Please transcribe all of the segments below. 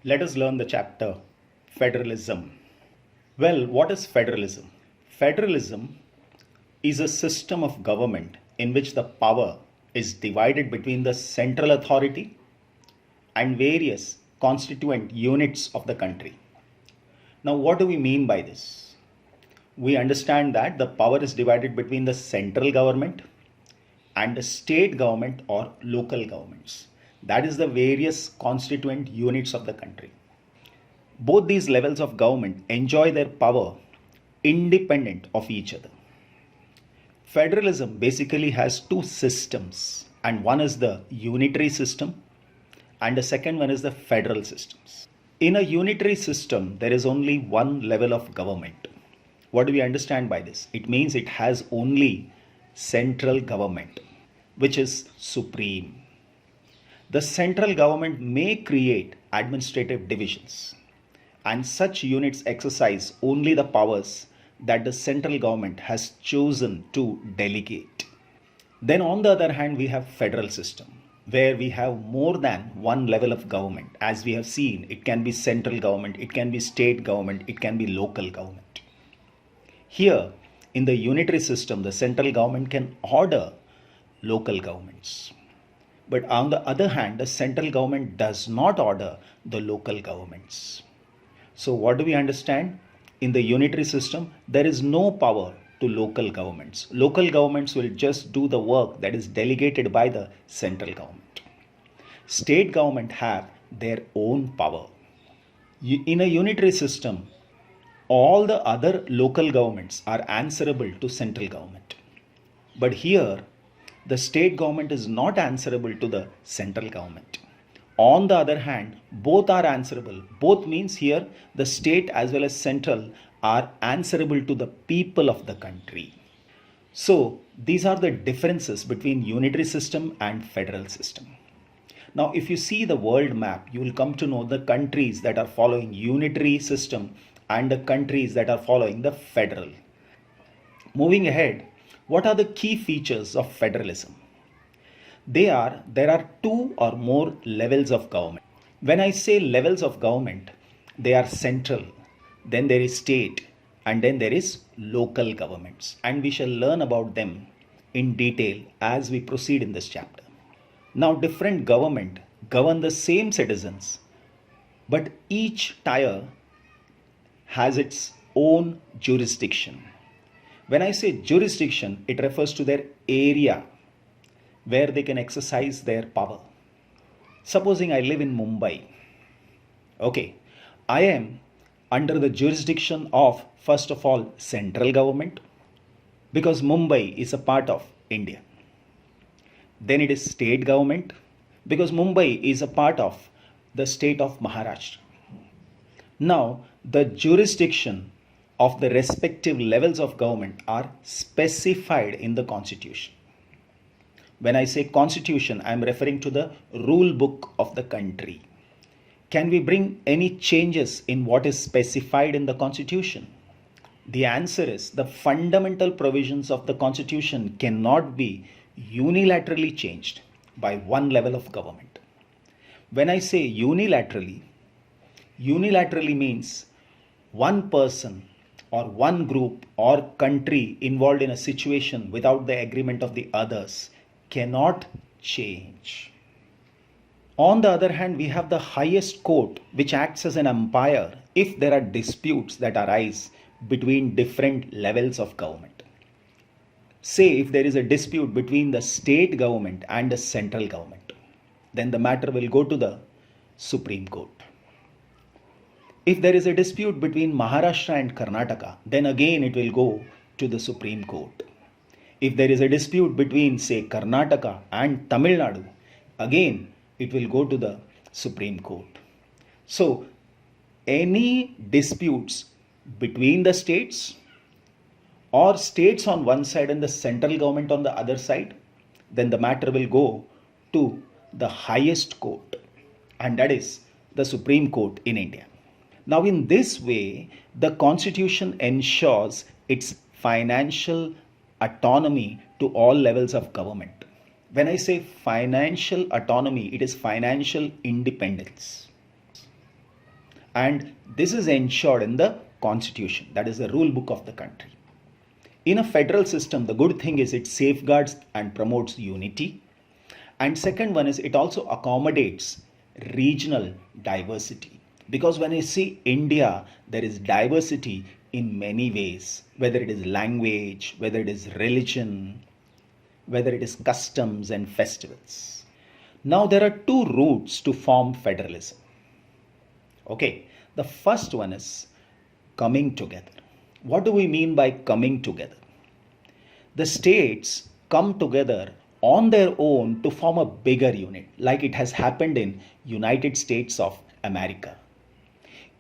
Let us learn the chapter Federalism. Well, what is federalism? Federalism is a system of government in which the power is divided between the central authority and various constituent units of the country. Now, what do we mean by this? We understand that the power is divided between the central government and the state government or local governments. That is the various constituent units of the country. Both these levels of government enjoy their power independent of each other. Federalism basically has two systems, and one is the unitary system and the second one is the federal systems. In a unitary system, there is only one level of government. What do we understand by this? It means it has only central government, which is supreme. The central government may create administrative divisions, and such units exercise only the powers that the central government has chosen to delegate. Then on the other hand, we have federal system, where we have more than one level of government. As we have seen, it can be central government, it can be state government, it can be local government. Here, in the unitary system, the central government can order local governments. But on the other hand, the central government does not order the local governments. So what do we understand? In the unitary system, there is no power to local governments. Local governments will just do the work that is delegated by the central government. State government have their own power. In a unitary system, all the other local governments are answerable to central government. But here, the state government is not answerable to the central government. On the other hand, both are answerable. Both means here the state as well as central are answerable to the people of the country. So these are the differences between unitary system and federal system. Now, if you see the world map, you will come to know the countries that are following unitary system and the countries that are following the federal. Moving ahead, what are the key features of federalism? There are two or more levels of government. When I say levels of government, they are central, then there is state, and then there is local governments. And we shall learn about them in detail as we proceed in this chapter. Now, different government govern the same citizens, but each tier has its own jurisdiction. When I say jurisdiction, it refers to their area where they can exercise their power. Supposing I live in Mumbai. Okay, I am under the jurisdiction of, first of all, central government, because Mumbai is a part of India. Then it is state government, because Mumbai is a part of the state of Maharashtra. Now, the jurisdiction of the respective levels of government are specified in the constitution. When I say constitution, I am referring to the rule book of the country. Can we bring any changes in what is specified in the constitution? The answer is the fundamental provisions of the constitution cannot be unilaterally changed by one level of government. When I say unilaterally means one person or one group or country involved in a situation without the agreement of the others cannot change. On the other hand, we have the highest court which acts as an umpire if there are disputes that arise between different levels of government. Say if there is a dispute between the state government and the central government, then the matter will go to the Supreme Court. If there is a dispute between Maharashtra and Karnataka, then again it will go to the Supreme Court. If there is a dispute between, say, Karnataka and Tamil Nadu, again it will go to the Supreme Court. So, any disputes between the states or states on one side and the central government on the other side, then the matter will go to the highest court, and that is the Supreme Court in India. Now, in this way, the Constitution ensures its financial autonomy to all levels of government. When I say financial autonomy, it is financial independence. and this is ensured in the constitution, that is the rule book of the country. In a federal system, the good thing is it safeguards and promotes unity. And second one is it also accommodates regional diversity. Because when I see India, there is diversity in many ways, whether it is language, whether it is religion, whether it is customs and festivals. Now there are two routes to form federalism. Okay, the first one is coming together. What do we mean by coming together? The states come together on their own to form a bigger unit, like it has happened in United States of America.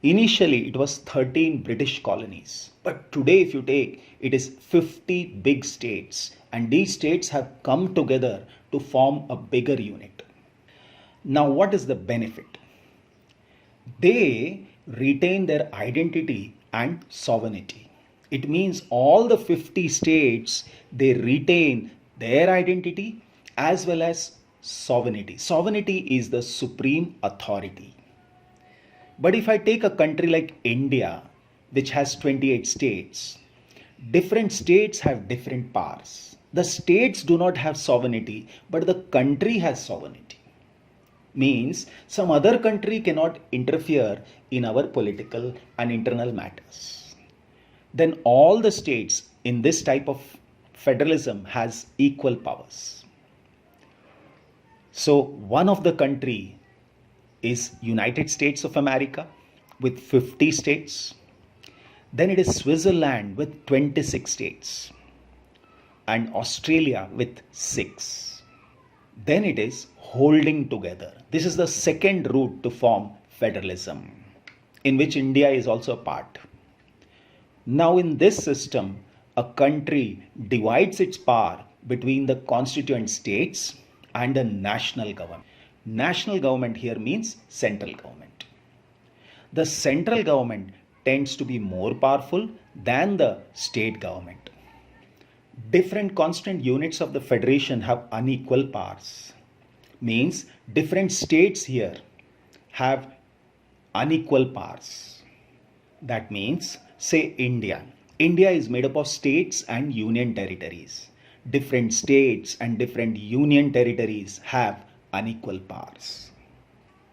Initially, it was 13 British colonies, but today, if you take, it is 50 big states, and these states have come together to form a bigger unit. Now, what is the benefit? They retain their identity and sovereignty. It means all the 50 states, they retain their identity as well as sovereignty. Sovereignty is the supreme authority. But if I take a country like India, which has 28 states, different states have different powers. The states do not have sovereignty, but the country has sovereignty. Means some other country cannot interfere in our political and internal matters. Then all the states in this type of federalism has equal powers. So one of the country is United States of America with 50 states. Then it is Switzerland with 26 states and Australia with 6. Then it is holding together. This is the second route to form federalism, in which India is also a part. Now in this system, a country divides its power between the constituent states and the national government. National government here means central government. The central government tends to be more powerful than the state government. Different constituent units of the federation have unequal powers. Means different states here have unequal powers. That means, say India. India is made up of states and union territories. Different states and different union territories have unequal powers.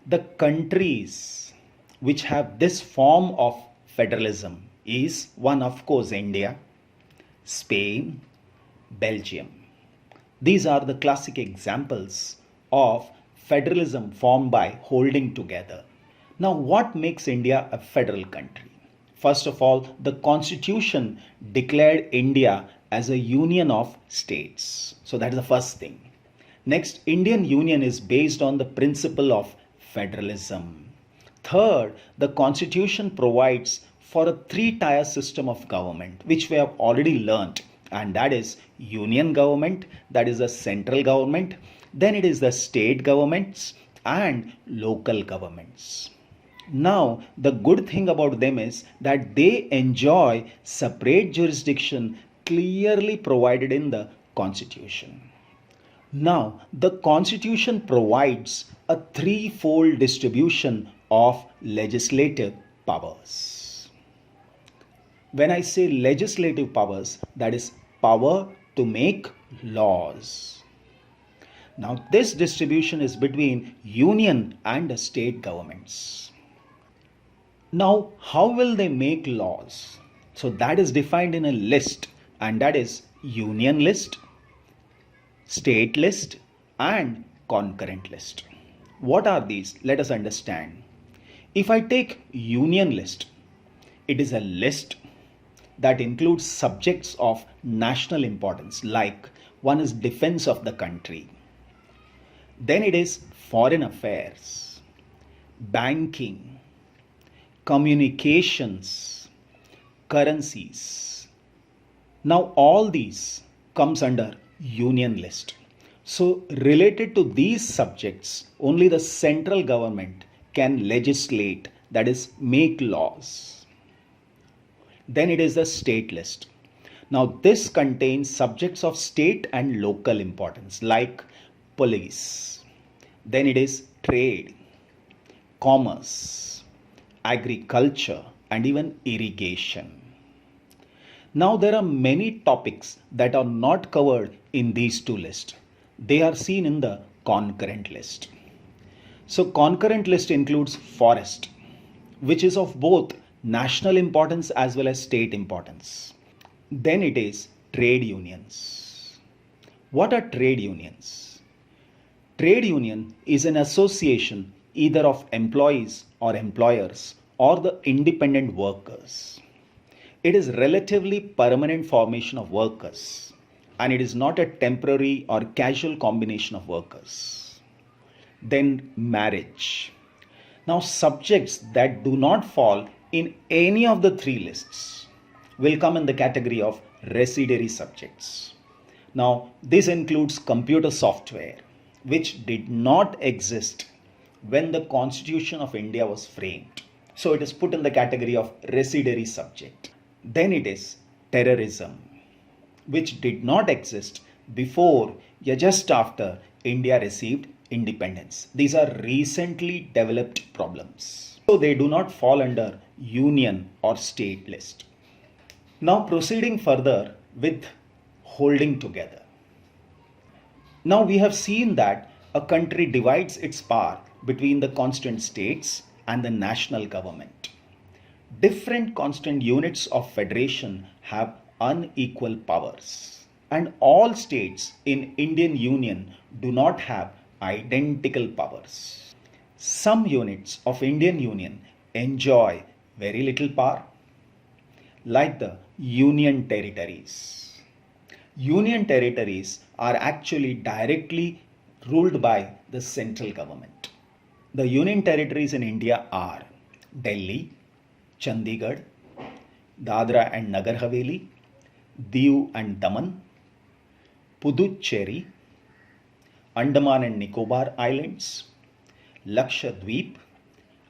The countries which have this form of federalism is one, of course, India, Spain, Belgium. These are the classic examples of federalism formed by holding together. Now, what makes India a federal country? First of all, the constitution declared India as a union of states. So that is the first thing. Next, Indian Union is based on the principle of federalism. Third, the constitution provides for a three-tier system of government, which we have already learnt, and that is union government, that is the central government, then it is the state governments and local governments. Now, the good thing about them is that they enjoy separate jurisdiction clearly provided in the constitution. Now, the constitution provides a threefold distribution of legislative powers. When I say legislative powers, that is power to make laws. Now, this distribution is between union and state governments. Now, how will they make laws? So that is defined in a list, and that is union list, state list and concurrent list. What are these? Let us understand. If I take union list, it is a list that includes subjects of national importance, like one is defense of the country. Then it is foreign affairs, banking, communications, currencies. Now all these comes under union list. So related to these subjects, only the central government can legislate, that is make laws. Then it is the state list. Now this contains subjects of state and local importance like police. Then it is trade, commerce, agriculture, and even irrigation. Now, there are many topics that are not covered in these two lists. They are seen in the concurrent list. So, concurrent list includes forest, which is of both national importance as well as state importance. Then it is trade unions. What are trade unions? Trade union is an association either of employees or employers or the independent workers. It is relatively permanent formation of workers, and it is not a temporary or casual combination of workers. Then marriage. Now, subjects that do not fall in any of the three lists will come in the category of residuary subjects. Now, this includes computer software, which did not exist when the Constitution of India was framed. So, it is put in the category of residuary subject. Then it is terrorism, which did not exist before or just after India received independence. These are recently developed problems. So they do not fall under union or state list. Now proceeding further with holding together. Now we have seen that a country divides its power between the constituent states and the national government. Different constituent units of federation have unequal powers, and all states in Indian Union do not have identical powers. Some units of Indian Union enjoy very little power, like the union territories. Union territories are actually directly ruled by the central government. The union territories in India are Delhi, Chandigarh, Dadra and Nagar Haveli, Diu and Daman, Puducherry, Andaman and Nicobar Islands, Lakshadweep,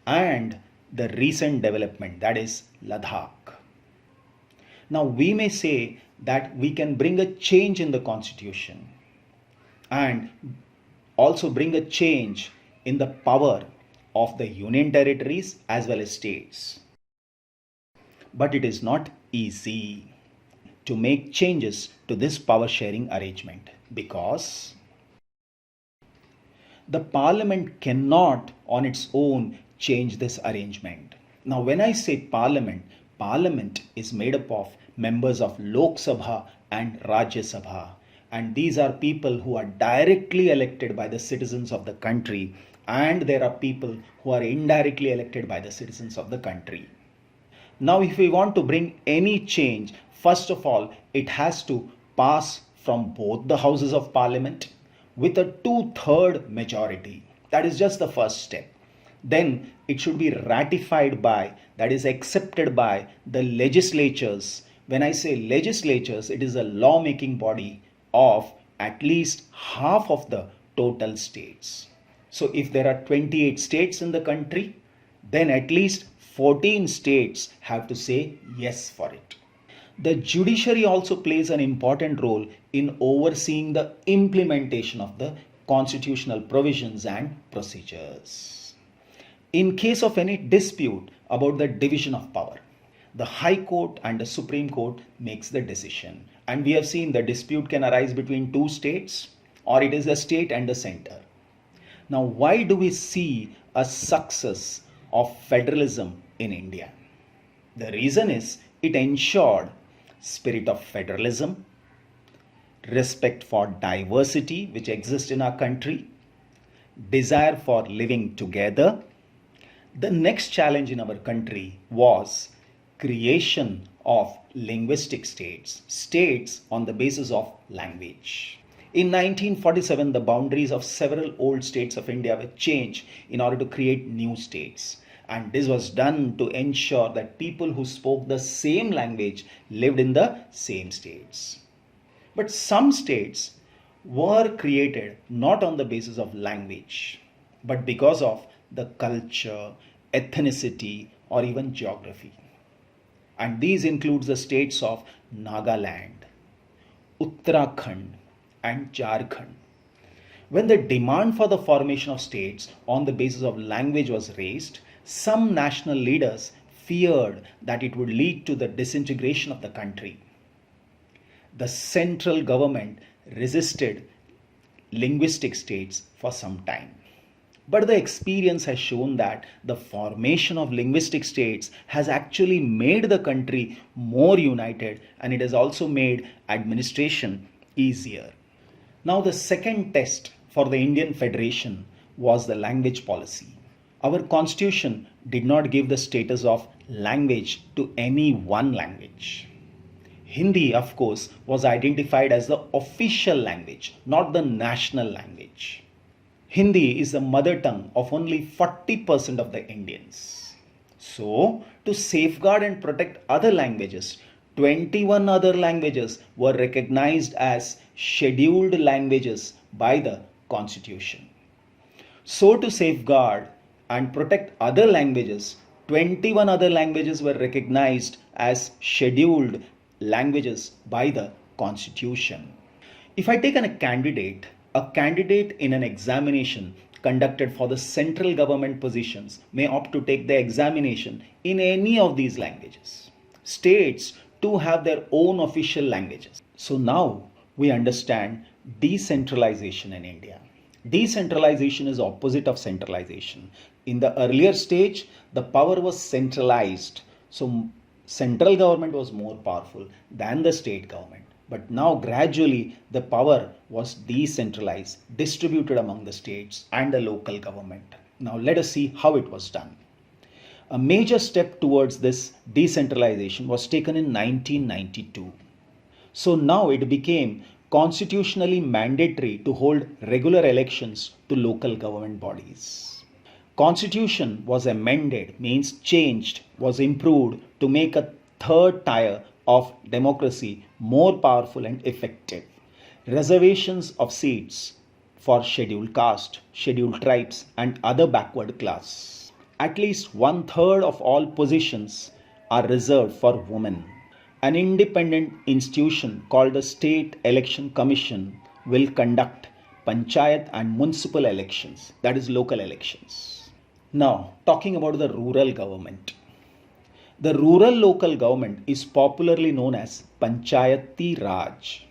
and the recent development, that is Ladakh. Now we may say that we can bring a change in the constitution and also bring a change in the power of the union territories as well as states. But it is not easy to make changes to this power sharing arrangement because the parliament cannot on its own change this arrangement. Now, when I say parliament, parliament is made up of members of Lok Sabha and Rajya Sabha, and these are people who are directly elected by the citizens of the country, and there are people who are indirectly elected by the citizens of the country. Now, if we want to bring any change, first of all, it has to pass from both the houses of parliament with a 2/3 majority. That is just the first step. Then it should be ratified by, that is accepted by the legislatures. When I say legislatures, it is a lawmaking body of at least half of the total states. So if there are 28 states in the country, then at least 14 states have to say yes for it. The judiciary also plays an important role in overseeing the implementation of the constitutional provisions and procedures. In case of any dispute about the division of power, the High Court and the Supreme Court makes the decision. And we have seen the dispute can arise between two states, or it is the state and the center. Now, why do we see a success of federalism in India? The reason is it ensured spirit of federalism, respect for diversity which exists in our country, desire for living together. The next challenge in our country was creation of linguistic states, states on the basis of language. In 1947, the boundaries of several old states of India were changed in order to create new states. And this was done to ensure that people who spoke the same language lived in the same states. But some states were created not on the basis of language, but because of the culture, ethnicity, or even geography. And these includes the states of Nagaland, Uttarakhand, and Jharkhand. When the demand for the formation of states on the basis of language was raised, Some national leaders feared that it would lead to the disintegration of the country. The central government resisted linguistic states for some time. But the experience has shown that the formation of linguistic states has actually made the country more united, and it has also made administration easier. Now, the second test for the Indian Federation was the language policy. Our constitution did not give the status of language to any one language. Hindi, of course, was identified as the official language, not the national language. Hindi is the mother tongue of only 40% of the Indians. So, to safeguard and protect other languages, 21 other languages were recognized as scheduled languages by the Constitution. So, to safeguard and protect other languages, 21 other languages were recognized as scheduled languages by the Constitution. If I take a candidate in an examination conducted for the central government positions may opt to take the examination in any of these languages. States too have their own official languages. So now we understand decentralization in India. Decentralization is opposite of centralization. In the earlier stage, the power was centralized. So central government was more powerful than the state government. But now gradually the power was decentralized, distributed among the states and the local government. Now let us see how it was done. A major step towards this decentralization was taken in 1992. So now it became constitutionally mandatory to hold regular elections to local government bodies. Constitution was amended, means changed, was improved to make a third tier of democracy more powerful and effective. Reservations of seats for scheduled caste, scheduled tribes, and other backward class. At least 1/3 of all positions are reserved for women. An independent institution called the State Election Commission will conduct panchayat and municipal elections, that is, local elections. Now, talking about the rural government. The rural local government is popularly known as Panchayati Raj.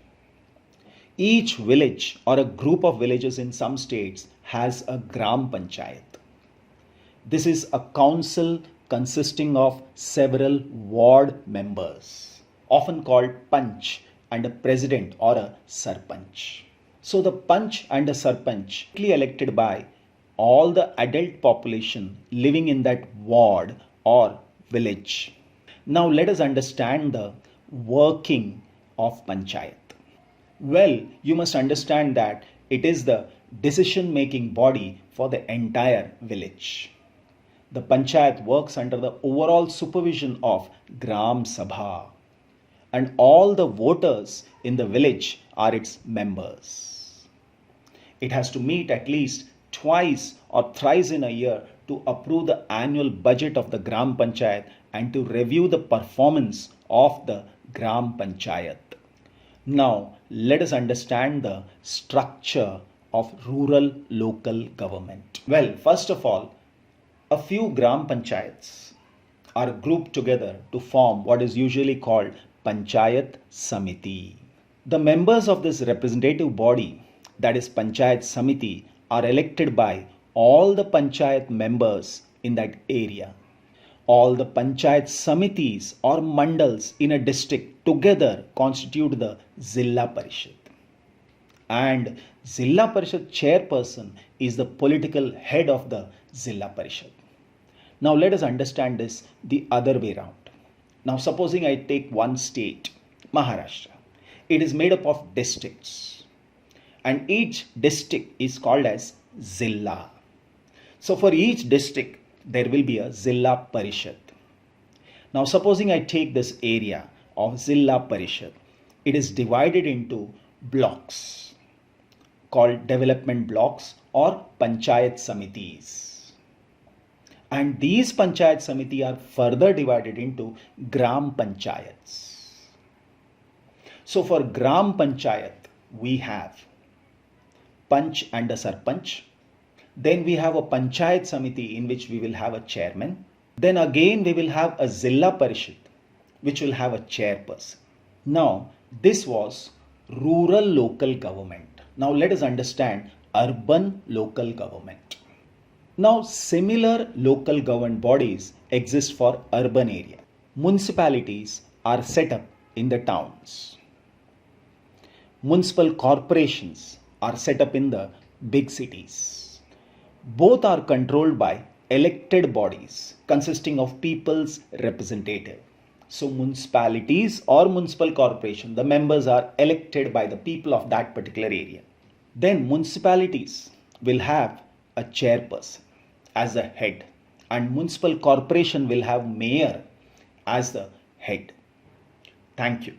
Each village or a group of villages in some states has a Gram Panchayat. This is a council consisting of several ward members, often called Panch, and a president or a Sarpanch. So the Panch and the Sarpanch are elected by all the adult population living in that ward or village. Now let us understand the working of Panchayat. Well, you must understand that it is the decision making body for the entire village. The Panchayat works under the overall supervision of Gram Sabha, and all the voters in the village are its members. It has to meet at least twice or thrice in a year to approve the annual budget of the Gram Panchayat and to review the performance of the Gram Panchayat. Now, let us understand the structure of rural local government. Well, first of all, a few Gram Panchayats are grouped together to form what is usually called Panchayat Samiti. The members of this representative body, that is Panchayat Samiti, are elected by all the Panchayat members in that area. All the Panchayat Samitis or Mandals in a district together constitute the Zilla Parishad. And Zilla Parishad chairperson is the political head of the Zilla Parishad. Now let us understand this the other way around. Now supposing I take one state, Maharashtra. It is made up of districts, and each district is called as Zilla. So for each district, there will be a Zilla Parishad. Now supposing I take this area of Zilla Parishad, it is divided into blocks called development blocks or Panchayat Samitis. And these Panchayat Samiti are further divided into Gram Panchayats. So for Gram Panchayat, we have Panch and a Sarpanch, Then we have a Panchayat Samiti in which we will have a chairman. Then again we will have a Zilla Parishad which will have a chairperson. Now this was rural local government. Now let us understand urban local government. Now similar local government bodies exist for urban area. Municipalities are set up in the towns. Municipal corporations are set up in the big cities. Both are controlled by elected bodies consisting of people's representative. So municipalities or municipal corporation, the members are elected by the people of that particular area. Then municipalities will have a chairperson as the head, and municipal corporation will have mayor as the head. Thank you.